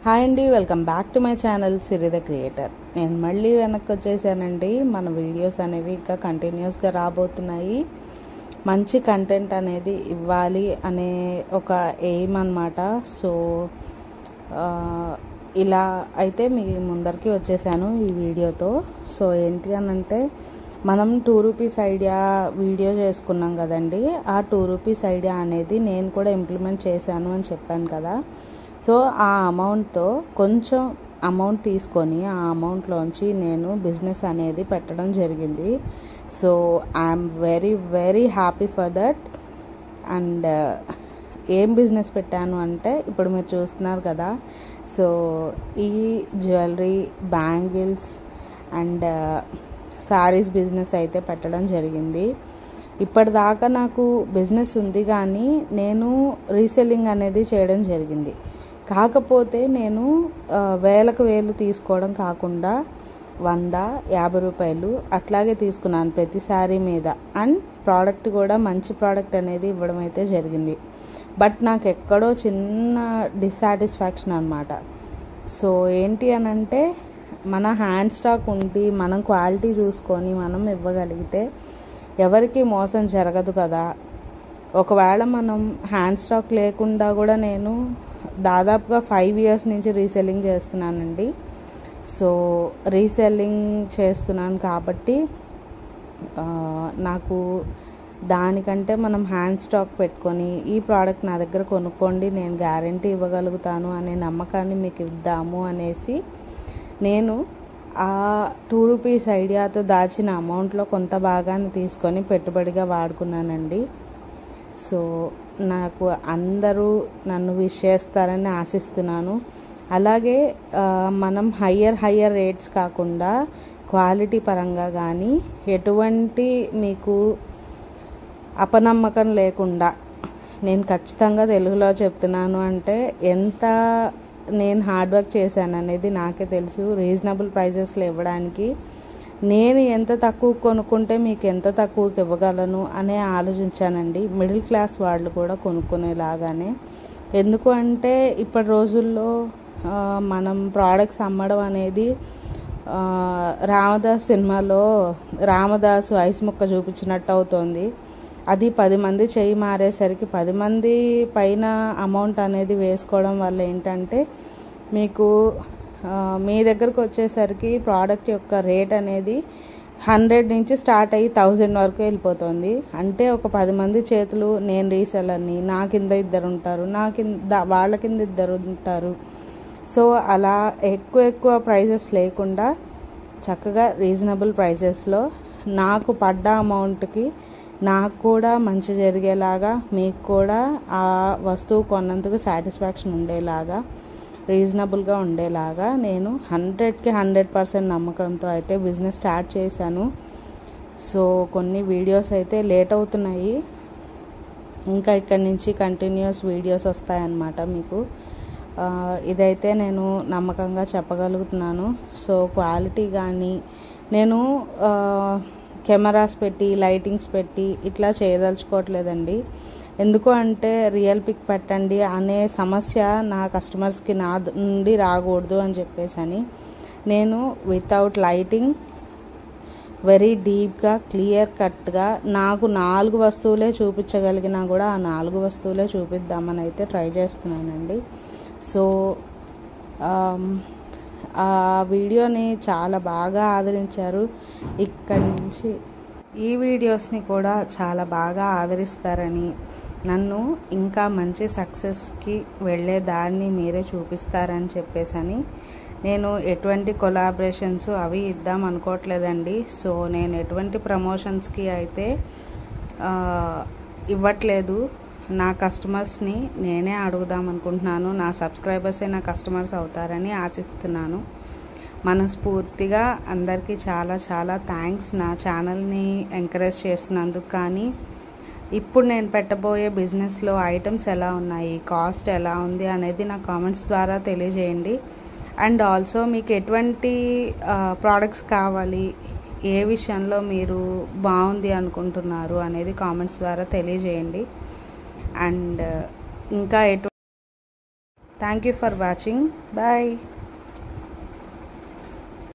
Hi అండి, welcome back to my channel Siri the creator. నేను మళ్ళీ వెనక్కి వచ్చేసానండి. మన వీడియోస్ అనేవి ఇంకా కంటిన్యూస్గా రాబోతున్నాయి. మంచి కంటెంట్ అనేది ఇవ్వాలి అనే ఒక ఎయిమ్ అన్నమాట. సో ఇలా అయితే మీ ముందరికి వచ్చేసాను ఈ వీడియోతో. సో ఏంటి అని అంటే, మనం 2 రూపీస్ ఐడియా వీడియో చేసుకున్నాం కదండి. ఆ 2 రూపీస్ ఐడియా అనేది నేను కూడా ఇంప్లిమెంట్ చేశాను అని చెప్పాను కదా. సో ఆ అమౌంట్తో కొంచెం అమౌంట్ తీసుకొని ఆ అమౌంట్లోంచి నేను బిజినెస్ అనేది పెట్టడం జరిగింది. So I'm very very happy for that. And ఏం బిజినెస్ పెట్టాను అంటే, ఇప్పుడు మీరు చూస్తున్నారు కదా. సో ఈ jewellery, bangles and saris business అయితే పెట్టడం జరిగింది. ఇప్పటిదాకా నాకు బిజినెస్ ఉంది, కానీ నేను రీసెల్లింగ్ అనేది చేయడం జరిగింది. కాకపోతే నేను వేలకు వేలు తీసుకోవడం కాకుండా 100-50 రూపాయలు అట్లాగే తీసుకున్నాను ప్రతి శారీ మీద. అండ్ ప్రోడక్ట్ కూడా మంచి ప్రోడక్ట్ అనేది ఇవ్వడం అయితే జరిగింది. బట్ నాకు ఎక్కడో చిన్న డిస్సాటిస్ఫాక్షన్ అనమాట. సో ఏంటి అని అంటే, మన హ్యాండ్ స్టాక్ ఉండి మనం క్వాలిటీ చూసుకొని మనం ఇవ్వగలిగితే ఎవరికి మోసం జరగదు కదా. ఒకవేళ మనం హ్యాండ్ స్టాక్ లేకుండా కూడా, నేను దాదాపుగా 5 ఇయర్స్ నుంచి రీసెల్లింగ్ చేస్తున్నానండి. సో రీసెల్లింగ్ చేస్తున్నాను కాబట్టి నాకు దానికంటే మనం హ్యాండ్ స్టాక్ పెట్టుకొని ఈ ప్రోడక్ట్ నా దగ్గర కొనుక్కోండి, నేను గ్యారంటీ ఇవ్వగలుగుతాను అనే నమ్మకాన్ని మీకు ఇద్దాము అనేసి నేను ఆ 2 రూపీస్ ఐడియాతో దాచిన అమౌంట్లో కొంత భాగాన్ని తీసుకొని పెట్టుబడిగా వాడుకున్నానండి. సో నాకు అందరూ నన్ను విష్ చేస్తారని ఆశిస్తున్నాను. అలాగే మనం హయ్యర్ రేట్స్ కాకుండా క్వాలిటీ పరంగా కానీ ఎటువంటి మీకు అపనమ్మకం లేకుండా, నేను ఖచ్చితంగా తెలుగులో చెప్తున్నాను అంటే, ఎంత నేను హార్డ్ వర్క్ చేశాను అనేది నాకే తెలుసు. రీజనబుల్ ప్రైజెస్లో ఇవ్వడానికి నేను ఎంత తక్కువ కొనుక్కుంటే మీకు ఎంత తక్కువకి ఇవ్వగలను అనే ఆలోచించానండి. మిడిల్ క్లాస్ వాళ్ళు కూడా కొనుక్కునేలాగానే. ఎందుకు అంటే, ఇప్పటి రోజుల్లో మనం ప్రోడక్ట్స్ అమ్మడం అనేది రామదాస్ సినిమాలో రామదాసు ఐస్ ముక్క చూపించినట్టు అవుతుంది. అది 10 మంది చేయి మారేసరికి 10 మంది పైన అమౌంట్ అనేది వేసుకోవడం వల్ల ఏంటంటే, మీకు మీ దగ్గరకు వచ్చేసరికి ప్రోడక్ట్ యొక్క రేట్ అనేది 100 నుంచి స్టార్ట్ అయ్యి 1000 వరకు వెళ్ళిపోతుంది. అంటే ఒక 10 మంది చేతులు, నేను రీసెల్లర్ని, నా కింద 2 ఉంటారు, వాళ్ళ కింద 2 ఉంటారు. సో అలా ఎక్కువ ప్రైజెస్ లేకుండా చక్కగా రీజనబుల్ ప్రైజెస్లో నాకు పడ్డ అమౌంట్కి నాకు కూడా మంచి జరిగేలాగా, మీకు కూడా ఆ వస్తువు కొన్నందుకు సాటిస్ఫాక్షన్ ఉండేలాగా, రీజనబుల్గా ఉండేలాగా నేను 100కి 100% నమ్మకంతో అయితే బిజినెస్ స్టార్ట్ చేశాను. సో కొన్ని వీడియోస్ అయితే లేట్ అవుతున్నాయి, ఇంకా ఇక్కడి నుంచి కంటిన్యూస్ వీడియోస్ వస్తాయన్నమాట మీకు. ఇదైతే నేను నమ్మకంగా చెప్పగలుగుతున్నాను. సో క్వాలిటీ కానీ నేను కెమెరాస్ పెట్టి, లైటింగ్స్ పెట్టి ఇట్లా చేయదలుచుకోవట్లేదండి. ఎందుకు అంటే, రియల్ పిక్ పెట్టండి అనే సమస్య నా కస్టమర్స్కి నా నుండి రాకూడదు అని చెప్పేసి నేను వితౌట్ లైటింగ్ వెరీ డీప్గా, క్లియర్ కట్గా నాకు 4 వస్తువులే చూపించగలిగినా కూడా ఆ 4 వస్తువులే చూపిద్దామని అయితే ట్రై చేస్తున్నానండి. సో ఆ వీడియోని చాలా బాగా ఆదరించారు. ఇక్కడి నుంచి ఈ వీడియోస్ని కూడా చాలా బాగా ఆదరిస్తారని, నన్ను ఇంకా మంచి సక్సెస్కి వెళ్ళే దాన్ని మీరే చూపిస్తారని చెప్పేసి నేను ఎటువంటి కొలాబరేషన్స్ అవి ఇద్దాం అనుకోవట్లేదండి. సో నేను ఎటువంటి ప్రమోషన్స్కి అయితే ఇవ్వట్లేదు. నా కస్టమర్స్ని నేనే అడుగుదాం అనుకుంటున్నాను. నా సబ్స్క్రైబర్సే నా కస్టమర్స్ అవుతారని ఆశిస్తున్నాను. మనస్ఫూర్తిగా అందరికీ చాలా చాలా థ్యాంక్స్ నా ఛానల్ని ఎంకరేజ్ చేస్తున్నందుకు. కానీ ఇప్పుడు నేను పెట్టబోయే బిజినెస్లో ఐటమ్స్ ఎలా ఉన్నాయి, కాస్ట్ ఎలా ఉంది అనేది నా కామెంట్స్ ద్వారా తెలియజేయండి. అండ్ ఆల్సో మీకు ఎటువంటి ప్రోడక్ట్స్ కావాలి, ఏ విషయంలో మీరు బాగుంది అనుకుంటున్నారు అనేది కామెంట్స్ ద్వారా తెలియజేయండి. అండ్ ఇంకా thank you for watching. Bye.